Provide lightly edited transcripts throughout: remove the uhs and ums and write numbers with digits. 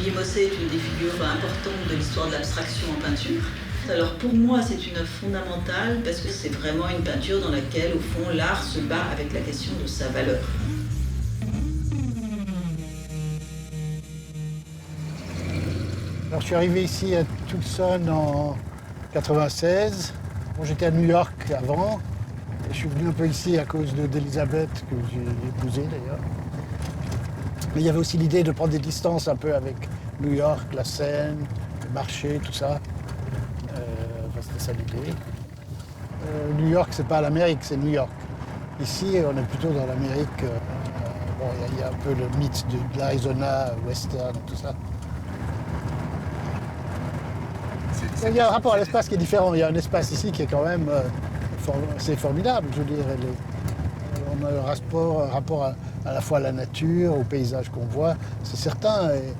Olivier Mosset est une des figures importantes de l'histoire de l'abstraction en peinture. Alors pour moi, c'est une œuvre fondamentale parce que c'est vraiment une peinture dans laquelle, au fond, l'art se bat avec la question de sa valeur. Alors, je suis arrivé ici à Tucson en 96. Bon, j'étais à New York avant. Et je suis venu un peu ici à cause d'Elisabeth, que j'ai épousée d'ailleurs. Mais il y avait aussi l'idée de prendre des distances un peu avec New York, la Seine, le marché, tout ça. Enfin, c'était ça l'idée. New York, c'est pas l'Amérique, c'est New York. Ici, on est plutôt dans l'Amérique. Bon, il y a un peu le mythe de l'Arizona, western, tout ça. Il y a un rapport à l'espace qui est différent. Il y a un espace ici qui est quand même c'est formidable. Je veux dire, on a un rapport à la fois à la nature, au paysage qu'on voit, c'est certain. Et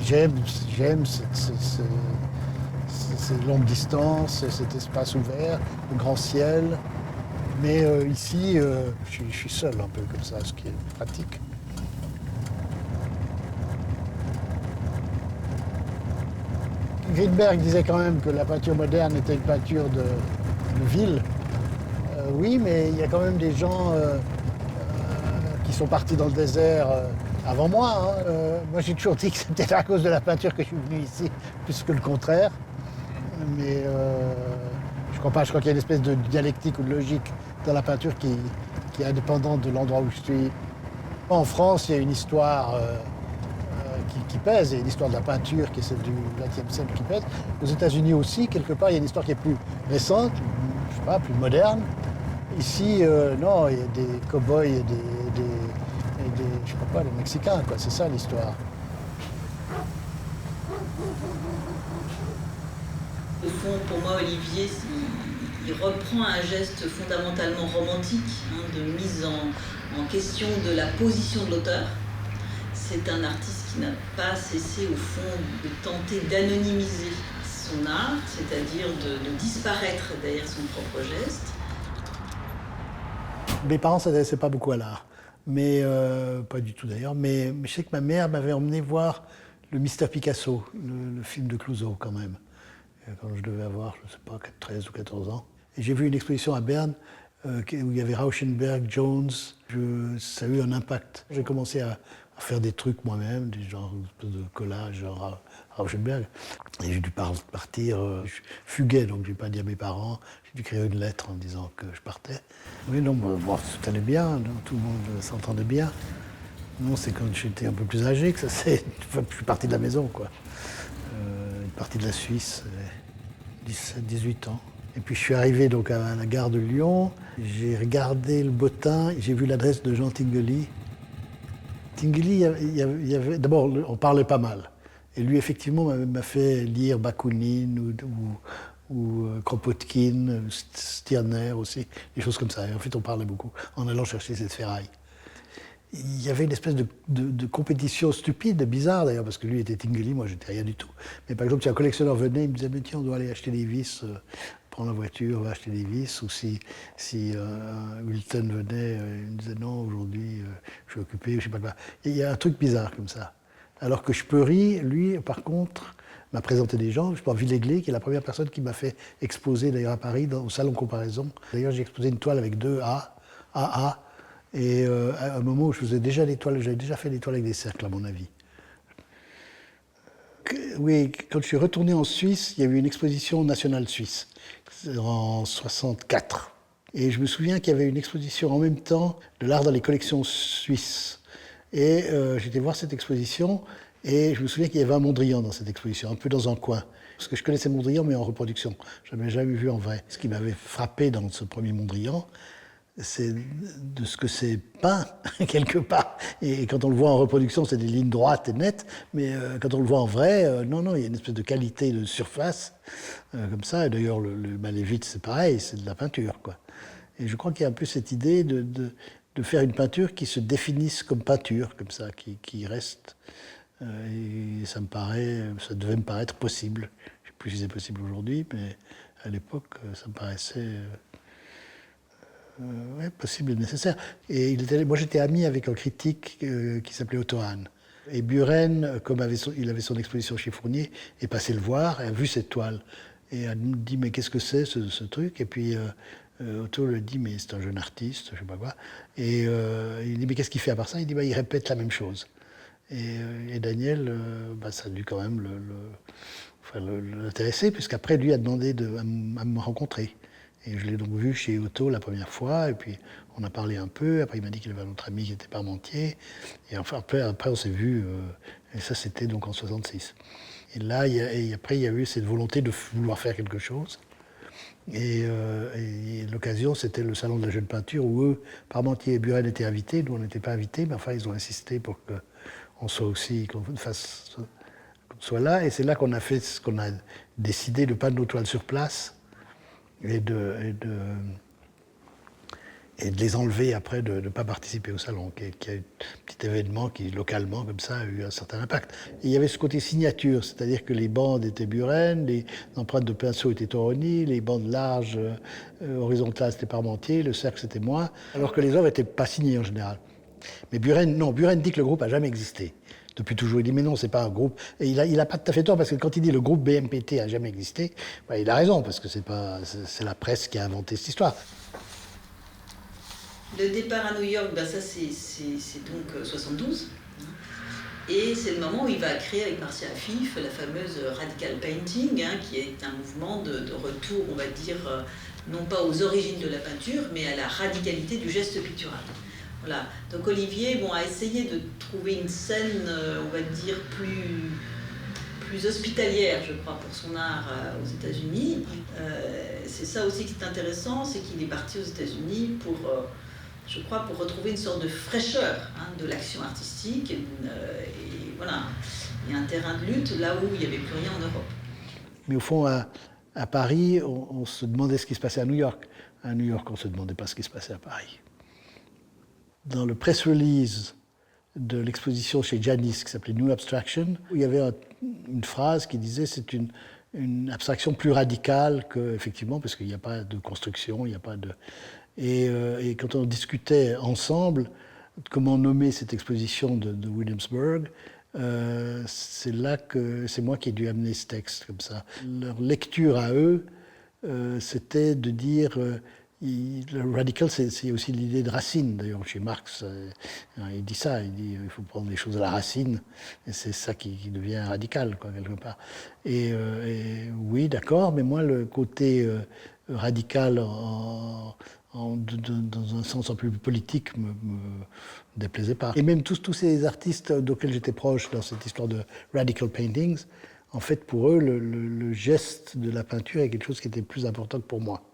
j'aime ces longues distances, cet espace ouvert, le grand ciel. Mais ici, je suis seul un peu comme ça, ce qui est pratique. Greenberg disait quand même que la peinture moderne était une peinture de ville. Oui, mais il y a quand même des gens qui sont partis dans le désert avant moi. Hein. Moi, j'ai toujours dit que c'était à cause de la peinture que je suis venu ici, plus que le contraire. Mais je crois pas. Je crois qu'il y a une espèce de dialectique ou de logique dans la peinture qui est indépendante de l'endroit où je suis. En France, il y a une histoire qui pèse. Il y a une histoire de la peinture qui est celle du XXe siècle qui pèse. Aux États-Unis aussi, quelque part, il y a une histoire qui est plus récente, je sais pas, plus moderne. Ici, non, il y a des cow-boys et des je sais pas, des Mexicains, quoi. C'est ça l'histoire. Au fond, pour moi, Olivier, il reprend un geste fondamentalement romantique, hein, de mise en question de la position de l'auteur. C'est un artiste qui n'a pas cessé, au fond, de tenter d'anonymiser son art, c'est-à-dire de disparaître derrière son propre geste. Mes parents ne s'intéressaient pas beaucoup à l'art, mais pas du tout d'ailleurs. Mais je sais que ma mère m'avait emmené voir le Mystère Picasso, le film de Clouseau quand même, quand je devais avoir, je ne sais pas, 13 ou 14 ans. Et j'ai vu une exposition à Berne où il y avait Rauschenberg, Jones. Ça a eu un impact. J'ai commencé à faire des trucs moi-même, des genres de collages, genre Rauschenberg. Et j'ai dû partir, je fuguais, donc je n'ai pas dit à mes parents. J'ai dû écrire une lettre en disant que je partais. Oui, non, bon, tout allait bien, tout le monde s'entendait bien. Non, c'est quand j'étais un peu plus âgé que ça s'est... Je suis parti de la maison, quoi. Une partie de la Suisse, 17, 18 ans. Et puis je suis arrivé donc à la gare de Lyon, j'ai regardé le bottin, j'ai vu l'adresse de Jean Tinguely. Tinguely, d'abord, on parlait pas mal. Et lui, effectivement, m'a fait lire Bakounine ou Kropotkin, Stirner aussi, des choses comme ça. Et en fait, on parlait beaucoup en allant chercher cette ferraille. Il y avait une espèce de compétition stupide, bizarre d'ailleurs, parce que lui était Tinguely, moi j'étais rien du tout. Mais par exemple, si un collectionneur venait, il me disait « Tiens, on doit aller acheter des vis, prends la voiture, on va acheter des vis ». Ou si Wilton venait, il me disait « Non, aujourd'hui, je suis occupé », je sais pas quoi. Il y a un truc bizarre comme ça. Alors que Speury, lui, par contre, m'a présenté des gens. Je pense Villeglé, qui est la première personne qui m'a fait exposer d'ailleurs à Paris, au Salon Comparaison. D'ailleurs, j'ai exposé une toile avec deux A, AA. Et à un moment où je faisais déjà des toiles, j'avais déjà fait des toiles avec des cercles, à mon avis. Oui, quand je suis retourné en Suisse, il y avait une exposition nationale suisse, en 64. Et je me souviens qu'il y avait une exposition en même temps de l'art dans les collections suisses. Et j'étais voir cette exposition, et je me souviens qu'il y avait un Mondrian dans cette exposition, un peu dans un coin. Parce que je connaissais Mondrian, mais en reproduction. Je n'avais jamais vu en vrai. Ce qui m'avait frappé dans ce premier Mondrian, c'est de ce que c'est peint, quelque part. Et quand on le voit en reproduction, c'est des lignes droites et nettes, mais quand on le voit en vrai, non, il y a une espèce de qualité de surface, comme ça. Et d'ailleurs, le Malevich, c'est pareil, c'est de la peinture, quoi. Et je crois qu'il y a un peu cette idée de faire une peinture qui se définisse comme peinture, comme ça, qui reste. Et ça devait me paraître possible. Je ne sais plus si c'est possible aujourd'hui, mais à l'époque, ça me paraissait... ouais, possible et nécessaire. Et moi, j'étais ami avec un critique qui s'appelait Otto Hahn, Et Buren, comme il avait son exposition chez Fournier, est passé le voir et a vu cette toile. Et a dit, mais qu'est-ce que c'est ce truc? Et puis Otto lui dit, mais c'est un jeune artiste, je sais pas quoi. Et il dit, mais qu'est-ce qu'il fait à part ça? Il dit, il répète la même chose. Et Daniel, ça a dû quand même l'intéresser, puisqu'après, lui a demandé à me rencontrer. Et je l'ai donc vu chez Otto la première fois, et puis on a parlé un peu. Après, il m'a dit qu'il avait un autre ami qui était parmentier. Et enfin, après on s'est vu, et ça, c'était donc en 66. Et là, après, il y a eu cette volonté de vouloir faire quelque chose. Et l'occasion, c'était le salon de la jeune peinture, où eux, Parmentier et Buren étaient invités. Nous, on n'était pas invités, mais enfin, ils ont insisté pour qu'on soit aussi, qu'on soit là. Et c'est là qu'on a fait ce qu'on a décidé de peindre nos toiles sur place et de les enlever après, de ne pas participer au salon, qui a eu un petit événement qui, localement, comme ça, a eu un certain impact. Et il y avait ce côté signature, c'est-à-dire que les bandes étaient Buren, les empreintes de pinceau étaient Toroni, les bandes larges, horizontales, c'était Parmentier, le cercle, c'était moi, alors que les œuvres n'étaient pas signées en général. Mais Buren dit que le groupe n'a jamais existé. Depuis toujours, il dit mais non, c'est pas un groupe. Et il a pas tout à fait tort, parce que quand il dit le groupe BMPT a jamais existé, il a raison, parce que c'est la presse qui a inventé cette histoire. Le départ à New York, ça c'est donc 72. Et c'est le moment où il va créer avec Marcia Afif la fameuse Radical Painting, qui est un mouvement de retour, on va dire, non pas aux origines de la peinture, mais à la radicalité du geste pictural. Voilà. Donc Olivier a essayé de trouver une scène, on va dire, plus hospitalière, je crois, pour son art aux États-Unis. C'est ça aussi qui est intéressant, c'est qu'il est parti aux États-Unis pour, je crois, pour retrouver une sorte de fraîcheur de l'action artistique. Et voilà, il y a un terrain de lutte là où il n'y avait plus rien en Europe. Mais au fond, à Paris, on se demandait ce qui se passait à New York. À New York, on ne se demandait pas ce qui se passait à Paris. Dans le press release de l'exposition chez Janis, qui s'appelait New Abstraction, il y avait une phrase qui disait c'est une abstraction plus radicale qu'effectivement, parce qu'il n'y a pas de construction, il n'y a pas de... Et quand on discutait ensemble comment nommer cette exposition de Williamsburg, c'est là que c'est moi qui ai dû amener ce texte comme ça. Leur lecture à eux, c'était de dire... le radical, c'est aussi l'idée de racine. D'ailleurs, chez Marx, il dit ça, il dit il faut prendre les choses à la racine, et c'est ça qui devient radical, quelque part. Et oui, d'accord, mais moi, le côté radical dans un sens un peu plus politique me déplaisait pas. Et même tous ces artistes auxquels j'étais proche dans cette histoire de radical paintings, en fait, pour eux, le geste de la peinture est quelque chose qui était plus important que pour moi.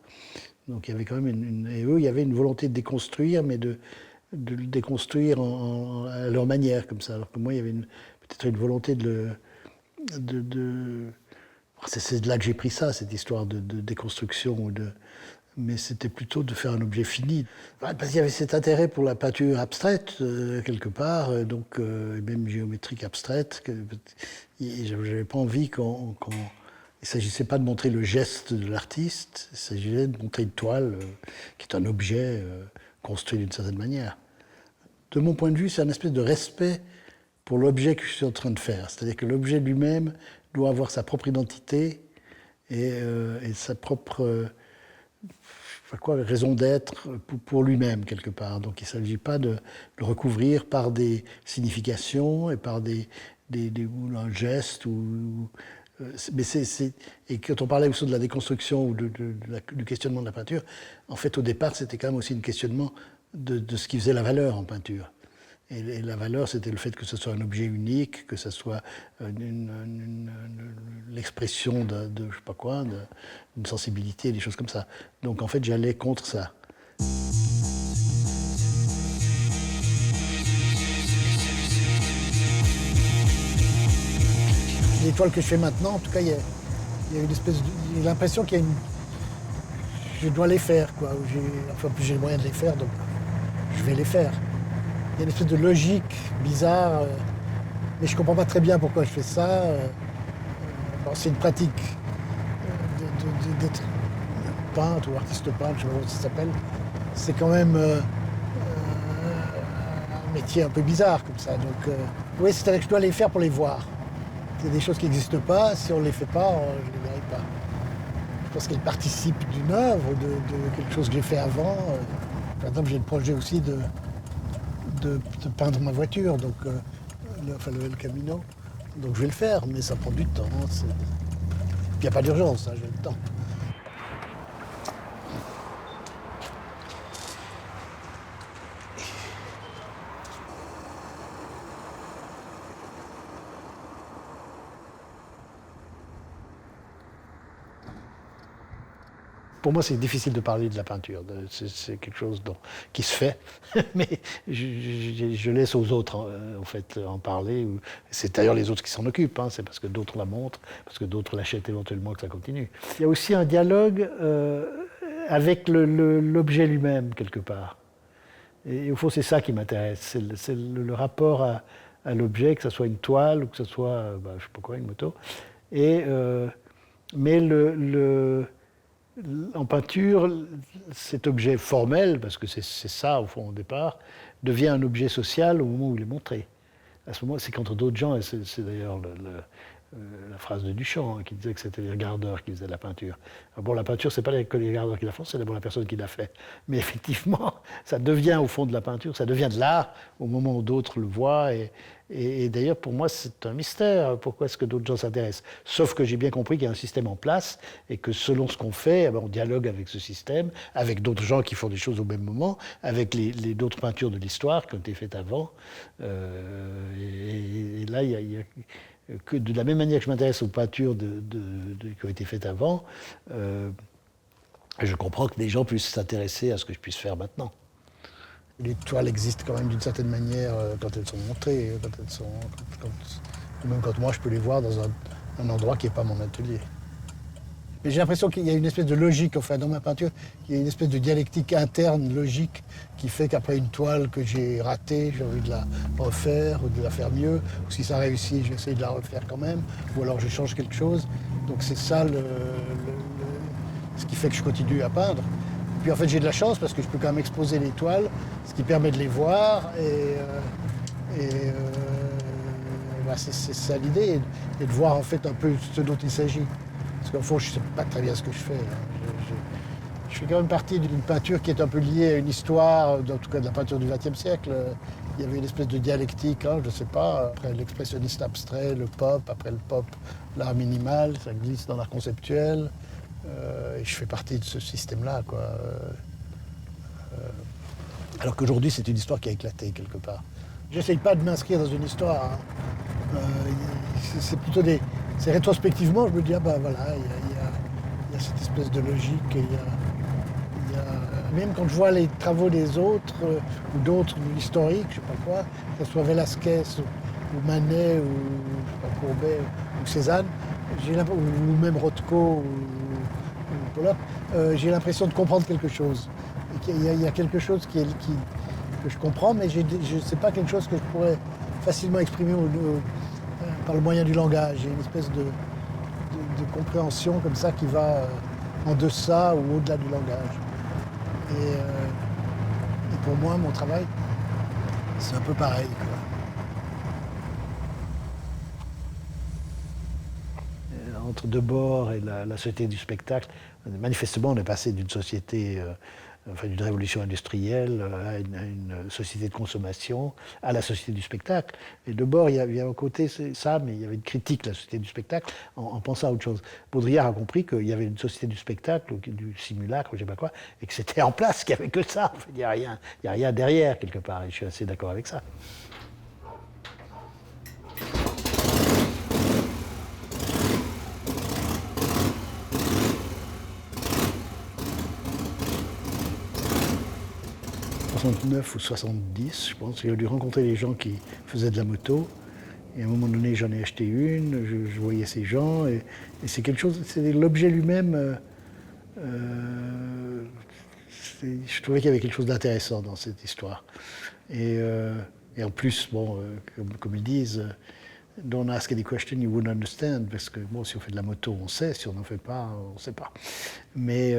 Donc il y avait quand même et eux, il y avait une volonté de déconstruire, mais de le déconstruire à leur manière, comme ça. Alors que moi, il y avait peut-être une volonté c'est de là que j'ai pris ça, cette histoire de déconstruction. Mais c'était plutôt de faire un objet fini. Parce qu'il y avait cet intérêt pour la peinture abstraite, quelque part, donc même géométrique abstraite. Je n'avais pas envie il ne s'agissait pas de montrer le geste de l'artiste, il s'agissait de montrer une toile qui est un objet construit d'une certaine manière. De mon point de vue, c'est un espèce de respect pour l'objet que je suis en train de faire. C'est-à-dire que l'objet lui-même doit avoir sa propre identité et sa propre raison d'être pour lui-même, quelque part. Donc il ne s'agit pas de le recouvrir par des significations et par un geste et quand on parlait aussi de la déconstruction ou du questionnement de la peinture, en fait, au départ, c'était quand même aussi un questionnement de ce qui faisait la valeur en peinture. Et la valeur, c'était le fait que ce soit un objet unique, que ce soit l'expression de je sais pas quoi, d'une sensibilité, des choses comme ça. Donc, en fait, j'allais contre ça. Les toiles que je fais maintenant, en tout cas, il y a une espèce j'ai l'impression qu'il y a je dois les faire, quoi. En plus, j'ai le moyen de les faire, donc je vais les faire. Il y a une espèce de logique bizarre, mais je ne comprends pas très bien pourquoi je fais ça. C'est une pratique d'être peintre ou artiste peintre, je ne sais pas comment ça s'appelle. C'est quand même un métier un peu bizarre comme ça. Donc, oui, c'est-à-dire que je dois les faire pour les voir. C'est des choses qui n'existent pas. Si on ne les fait pas, je ne les verrai pas. Je pense qu'elles participent d'une œuvre, de quelque chose que j'ai fait avant. Par exemple, j'ai le projet aussi de peindre ma voiture, donc le El Camino. Donc je vais le faire, mais ça prend du temps. Il n'y a pas d'urgence, hein, j'ai le temps. Pour moi, c'est difficile de parler de la peinture. C'est quelque chose qui se fait, mais je laisse aux autres en fait, en parler. C'est d'ailleurs les autres qui s'en occupent. Hein. C'est parce que d'autres la montrent, parce que d'autres l'achètent éventuellement que ça continue. Il y a aussi un dialogue avec l'objet lui-même, quelque part. Et au fond, c'est ça qui m'intéresse. C'est le rapport à l'objet, que ce soit une toile ou que ce soit, je ne sais pas quoi, une moto. Mais en peinture, cet objet formel, parce que c'est ça au fond au départ, devient un objet social au moment où il est montré. À ce moment, c'est qu'entre d'autres gens, et c'est d'ailleurs la phrase de Duchamp qui disait que c'était les regardeurs qui faisaient la peinture. Alors bon, la peinture, c'est pas les regardeurs qui la font, c'est d'abord la personne qui l'a fait. Mais effectivement, ça devient au fond de la peinture, ça devient de l'art au moment où d'autres le voient. Et d'ailleurs, pour moi, c'est un mystère. Pourquoi est-ce que d'autres gens s'intéressent? Sauf que j'ai bien compris qu'il y a un système en place et que selon ce qu'on fait, on dialogue avec ce système, avec d'autres gens qui font des choses au même moment, avec d'autres peintures de l'histoire qui ont été faites avant. Et là, il y a que de la même manière que je m'intéresse aux peintures qui ont été faites avant, je comprends que des gens puissent s'intéresser à ce que je puisse faire maintenant. Les toiles existent quand même d'une certaine manière quand elles sont montrées, même quand moi je peux les voir dans un endroit qui n'est pas mon atelier. Mais j'ai l'impression qu'il y a une espèce de logique, enfin dans ma peinture, il y a une espèce de dialectique interne, logique, qui fait qu'après une toile que j'ai ratée, j'ai envie de la refaire ou de la faire mieux, ou si ça réussit, je vais essayer de la refaire quand même, ou alors je change quelque chose. Donc c'est ça ce qui fait que je continue à peindre. Et puis en fait j'ai de la chance parce que je peux quand même exposer les toiles, ce qui permet de les voir, c'est ça l'idée, et de voir en fait un peu ce dont il s'agit. Parce qu'au fond, je ne sais pas très bien ce que je fais. Je fais quand même partie d'une peinture qui est un peu liée à une histoire, en tout cas de la peinture du XXe siècle. Il y avait une espèce de dialectique, je ne sais pas, après l'expressionniste abstrait, le pop, après le pop, l'art minimal, ça glisse dans l'art conceptuel. Et je fais partie de ce système-là, quoi. Alors qu'aujourd'hui, c'est une histoire qui a éclaté quelque part. J'essaye pas de m'inscrire dans une histoire. Hein. C'est plutôt c'est rétrospectivement, je me dis, voilà, il y a cette espèce de logique. Même quand je vois les travaux des autres, ou d'autres, historiques, je sais pas quoi, que ce soit Velázquez ou Manet, ou je sais pas, Courbet, ou Cézanne, ou même Rothko, ou Pollock, j'ai l'impression de comprendre quelque chose. Il y a quelque chose que je comprends, mais je sais pas quelque chose que je pourrais facilement exprimer par le moyen du langage. Il y a une espèce de compréhension comme ça qui va en deçà ou au-delà du langage. Et pour moi, mon travail, c'est un peu pareil, quoi. Entre Debord et la société du spectacle, manifestement, on est passé d'une société, d'une révolution industrielle à une société de consommation, à la société du spectacle. Et Debord, il y avait un côté ça, mais il y avait une critique de la société du spectacle en pensant à autre chose. Baudrillard a compris qu'il y avait une société du spectacle, du simulacre, je ne sais pas quoi, et que c'était en place, qu'il n'y avait que ça. En fait, il n'y a rien derrière, quelque part, et je suis assez d'accord avec ça. En 69 ou 70, je pense, j'ai dû rencontrer les gens qui faisaient de la moto. Et à un moment donné, j'en ai acheté une, je voyais ces gens, et c'est quelque chose, c'est l'objet lui-même. Je trouvais qu'il y avait quelque chose d'intéressant dans cette histoire. Et en plus, comme ils disent, don't ask any question you wouldn't understand, parce que si on fait de la moto, on sait, si on n'en fait pas, on ne sait pas. Mais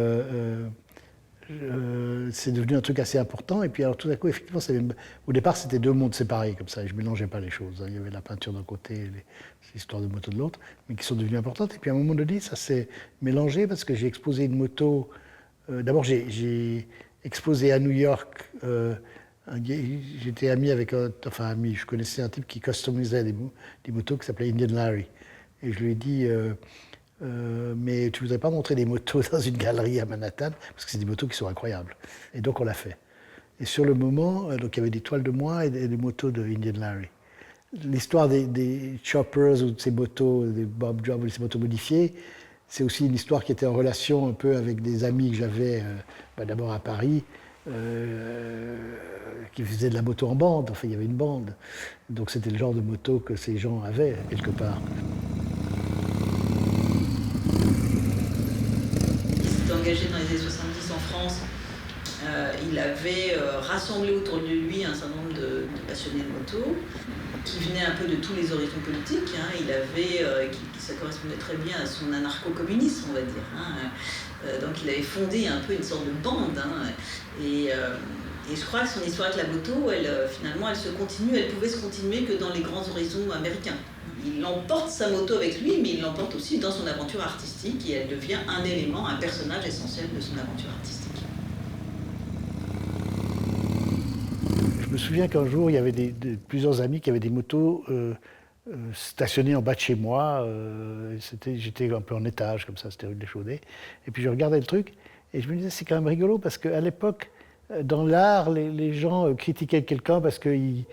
c'est devenu un truc assez important. Et puis alors tout à coup, effectivement, au départ, c'était deux mondes séparés comme ça. Et je mélangeais pas les choses, hein. Il y avait la peinture d'un côté, et les histoires de moto de l'autre, mais qui sont devenues importantes. Et puis à un moment donné, ça s'est mélangé parce que j'ai exposé une moto. D'abord, j'ai exposé à New York. J'étais ami avec ami, je connaissais un type qui customisait des motos qui s'appelait Indian Larry. Et je lui ai dit, mais tu voudrais pas montrer des motos dans une galerie à Manhattan? Parce que c'est des motos qui sont incroyables. Et donc on l'a fait. Et sur le moment, donc il y avait des toiles de moi et des motos de Indian Larry. L'histoire des choppers ou de ces motos, des Bob Job ou de ces motos modifiées, c'est aussi une histoire qui était en relation un peu avec des amis que j'avais d'abord à Paris, qui faisaient de la moto en bande. Enfin, il y avait une bande. Donc c'était le genre de moto que ces gens avaient, quelque part. Il s'était engagé dans les années 70 en France. Il avait rassemblé autour de lui un certain nombre de passionnés de moto qui venaient un peu de tous les horizons politiques. Hein. Il avait, ça correspondait très bien à son anarcho-communisme, on va dire. Hein. Donc il avait fondé un peu une sorte de bande. Hein. Et je crois que son histoire avec la moto, finalement, elle pouvait se continuer que dans les grands horizons américains. Il emporte sa moto avec lui, mais il l'emporte aussi dans son aventure artistique et elle devient un élément, un personnage essentiel de son aventure artistique. Je me souviens qu'un jour, il y avait plusieurs amis qui avaient des motos stationnées en bas de chez moi. J'étais un peu en étage, comme ça, c'était rue des Chaudets. Et puis je regardais le truc et je me disais, c'est quand même rigolo parce qu'à l'époque, dans l'art, les gens critiquaient quelqu'un parce qu'il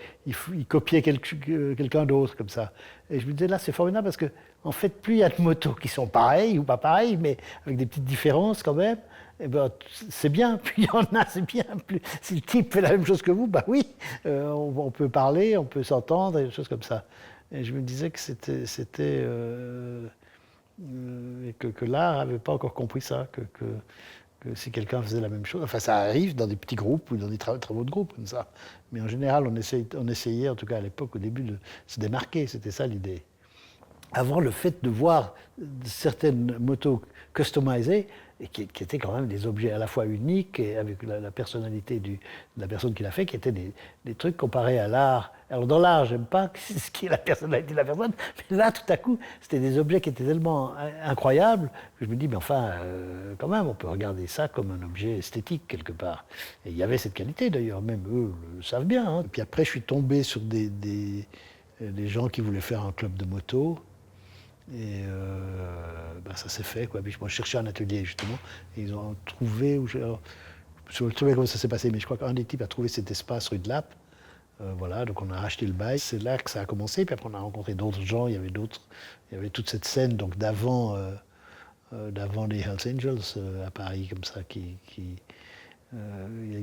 copiait quelqu'un d'autre, comme ça. Et je me disais, là, c'est formidable parce que, en fait, plus il y a de motos qui sont pareilles ou pas pareilles, mais avec des petites différences quand même, eh ben, c'est bien. Plus il y en a, c'est bien. Plus, si le type fait la même chose que vous, bah oui, on peut parler, on peut s'entendre, et des choses comme ça. Et je me disais que que l'art n'avait pas encore compris ça, que si quelqu'un faisait la même chose, enfin ça arrive dans des petits groupes ou dans des travaux de groupe comme ça, mais en général on essayait, en tout cas à l'époque, au début, de se démarquer, c'était ça l'idée. Avant, le fait de voir certaines motos customisées, et qui étaient quand même des objets à la fois uniques et avec la personnalité de la personne qui l'a fait, qui étaient des trucs comparés à l'art. Alors dans l'art, j'aime pas ce qui est la personnalité de la personne, mais là, tout à coup, c'était des objets qui étaient tellement incroyables que je me dis, mais enfin, quand même, on peut regarder ça comme un objet esthétique quelque part. Et il y avait cette qualité d'ailleurs, même eux le savent bien. Hein. Et puis après, je suis tombé sur des gens qui voulaient faire un club de moto. Et ça s'est fait, quoi. Puis moi, je cherchais un atelier, justement, et ils ont trouvé, je ne sais pas comment ça s'est passé, mais je crois qu'un des types a trouvé cet espace rue de Lappe. Voilà, donc on a racheté le bail. C'est là que ça a commencé, puis après on a rencontré d'autres gens, il y avait toute cette scène donc d'avant les Hells Angels à Paris, comme ça, il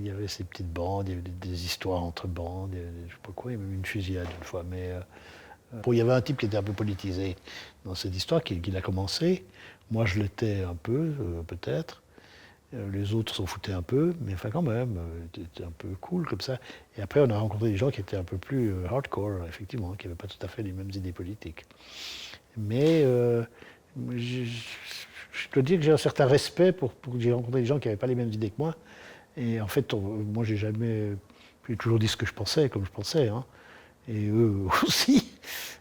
y avait ces petites bandes, il y avait des histoires entre bandes, je ne sais pas quoi, il y avait même une fusillade une fois, mais... il y avait un type qui était un peu politisé dans cette histoire, qui a commencé. Moi, je l'étais un peu, peut-être. Les autres s'en foutaient un peu, mais enfin quand même, c'était un peu cool comme ça. Et après, on a rencontré des gens qui étaient un peu plus hardcore, effectivement, qui n'avaient pas tout à fait les mêmes idées politiques. Mais je dois dire que j'ai un certain respect pour j'ai rencontré des gens qui n'avaient pas les mêmes idées que moi. Et en fait, moi, j'ai toujours dit ce que je pensais, comme je pensais. Hein. Et eux aussi.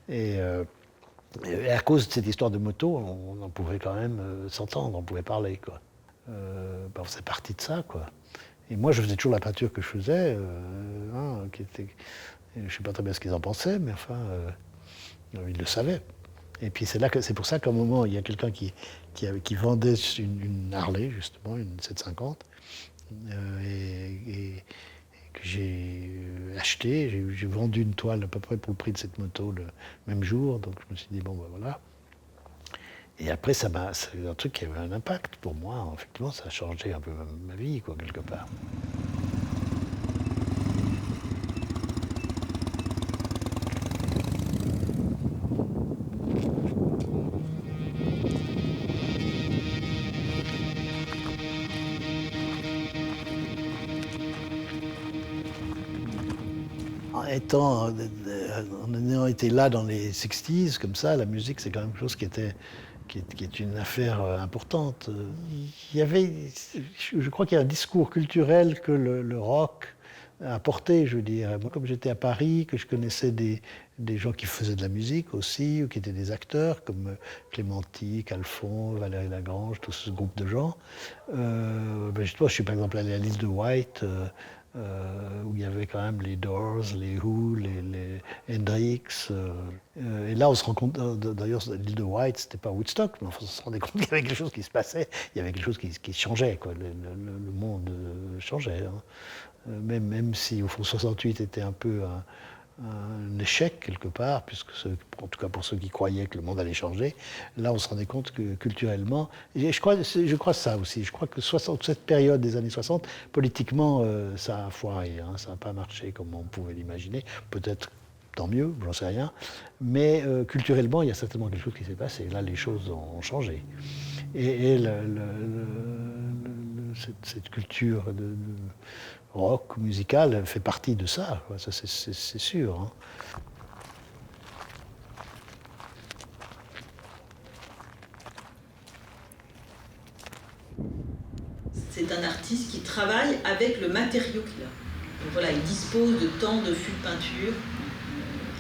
Et à cause de cette histoire de moto, on pouvait quand même s'entendre, on pouvait parler, quoi. On faisait partie de ça, quoi. Et moi, je faisais toujours la peinture que je faisais, qui était... Je ne sais pas très bien ce qu'ils en pensaient, mais enfin, ils le savaient. Et puis c'est pour ça qu'à un moment, il y a quelqu'un qui vendait une Harley, justement, une 750, et que j'ai acheté, j'ai vendu une toile à peu près pour le prix de cette moto le même jour, donc je me suis dit, bon ben voilà. Et après, c'est un truc qui avait un impact pour moi, effectivement, ça a changé un peu ma vie, quoi, quelque part. En ayant été là dans les 60s, comme ça, la musique, c'est quand même quelque chose qui qui est une affaire importante. Il y avait, je crois qu'il y a un discours culturel que le rock a porté, je veux dire. Moi, comme j'étais à Paris, que je connaissais des gens qui faisaient de la musique aussi, ou qui étaient des acteurs, comme Clémentique, Alphonse, Valérie Lagrange, tout ce groupe de gens. Je suis par exemple allé à l'île de White, où il y avait quand même les Doors, les Who, les Hendrix. Et là, on se rend compte, d'ailleurs, l'île de White, c'était pas Woodstock, mais on se rendait compte qu'il y avait quelque chose qui se passait, il y avait quelque chose qui changeait, quoi. Le monde changeait. Hein. Même si, au fond, 68 était un peu un échec, quelque part, puisque en tout cas pour ceux qui croyaient que le monde allait changer, là, on se rendait compte que culturellement, et je crois ça aussi, je crois que cette période des années 60, politiquement, ça a foiré, hein, ça n'a pas marché comme on pouvait l'imaginer, peut-être tant mieux, j'en sais rien, mais culturellement, il y a certainement quelque chose qui s'est passé, là, les choses ont changé. Et cette culture de rock musical fait partie de ça, quoi. Ça c'est sûr. Hein. C'est un artiste qui travaille avec le matériau qu'il a. Donc voilà, il dispose de tant de fûts de peinture,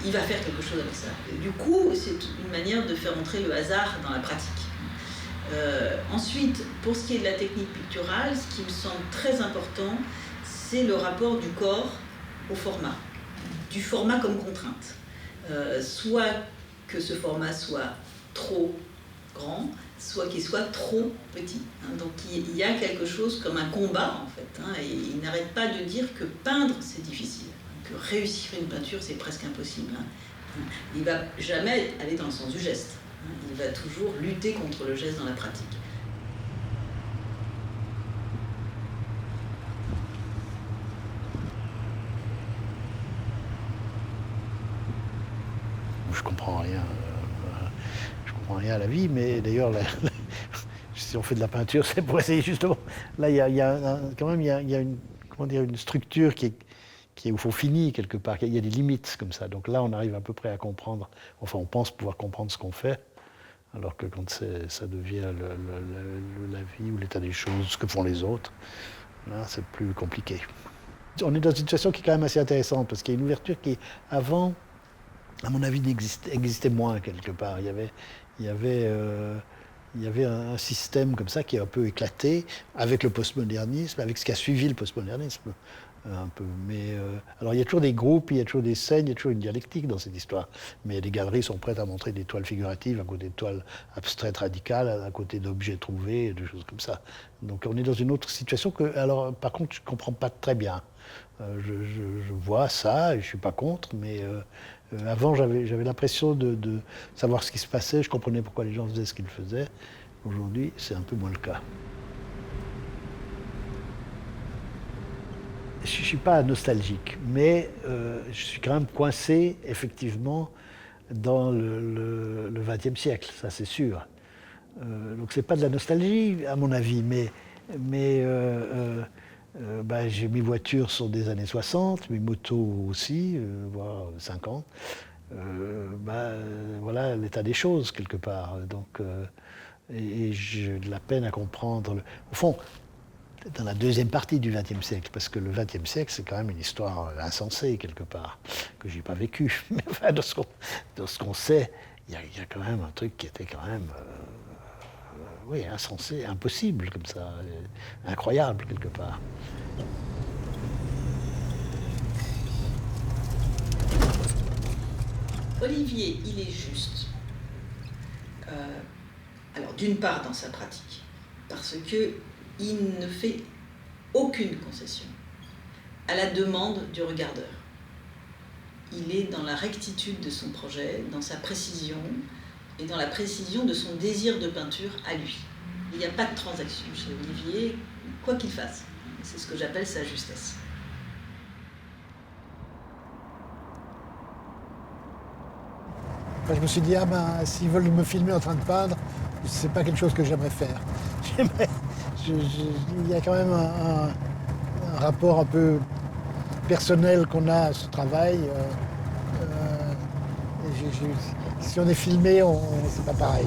il va faire quelque chose avec ça. Et du coup, c'est une manière de faire entrer le hasard dans la pratique. Ensuite, pour ce qui est de la technique picturale, ce qui me semble très important, c'est le rapport du corps au format, du format comme contrainte. Soit que ce format soit trop grand, soit qu'il soit trop petit. Hein. Donc il y a quelque chose comme un combat en fait. Hein, et il n'arrête pas de dire que peindre c'est difficile, que réussir une peinture c'est presque impossible. Hein. Il ne va jamais aller dans le sens du geste. Hein. Il va toujours lutter contre le geste dans la pratique. Je comprends rien. Je comprends rien à la vie, mais d'ailleurs, si on fait de la peinture, c'est pour essayer justement. Là, il y a quand même, il y a une, comment dire, une structure qui est au fond finie quelque part. Il y a des limites comme ça. Donc là, on arrive à peu près à comprendre. Enfin, on pense pouvoir comprendre ce qu'on fait, alors que quand ça devient la vie ou l'état des choses, ce que font les autres, là, c'est plus compliqué. On est dans une situation qui est quand même assez intéressante parce qu'il y a une ouverture qui, avant, à mon avis, existait moins quelque part. Il y avait un système comme ça qui est un peu éclaté avec le postmodernisme, avec ce qui a suivi le postmodernisme un peu. Mais alors il y a toujours des groupes, il y a toujours des scènes, il y a toujours une dialectique dans cette histoire. Mais les galeries sont prêtes à montrer des toiles figuratives à côté de toiles abstraites radicales, à côté d'objets trouvés, de choses comme ça. Donc on est dans une autre situation que, alors par contre, je ne comprends pas très bien. Je vois ça, et je ne suis pas contre, mais avant j'avais l'impression de savoir ce qui se passait, je comprenais pourquoi les gens faisaient ce qu'ils faisaient. Aujourd'hui, c'est un peu moins le cas. Je ne suis pas nostalgique, mais je suis quand même coincé, effectivement, dans le XXe siècle, ça c'est sûr. Donc c'est pas de la nostalgie, à mon avis, mais mes voitures sont des années 60, mes motos aussi, voire 50. Voilà l'état des choses, quelque part. Donc, et j'ai de la peine à comprendre. Au fond, dans la deuxième partie du XXe siècle, parce que le XXe siècle, c'est quand même une histoire insensée, quelque part, que je n'ai pas vécue. Mais enfin, dans ce qu'on sait, il y a quand même un truc qui était quand même oui, insensé, impossible, comme ça, incroyable, quelque part. Olivier, il est juste. Alors, d'une part, dans sa pratique, parce qu'il ne fait aucune concession à la demande du regardeur. Il est dans la rectitude de son projet, dans sa précision, et dans la précision de son désir de peinture à lui. Il n'y a pas de transaction chez Olivier, quoi qu'il fasse. C'est ce que j'appelle sa justesse. Enfin, je me suis dit, s'ils veulent me filmer en train de peindre, c'est pas quelque chose que j'aimerais faire. Il y a quand même un rapport un peu personnel qu'on a à ce travail. Si on est filmé, c'est pas pareil.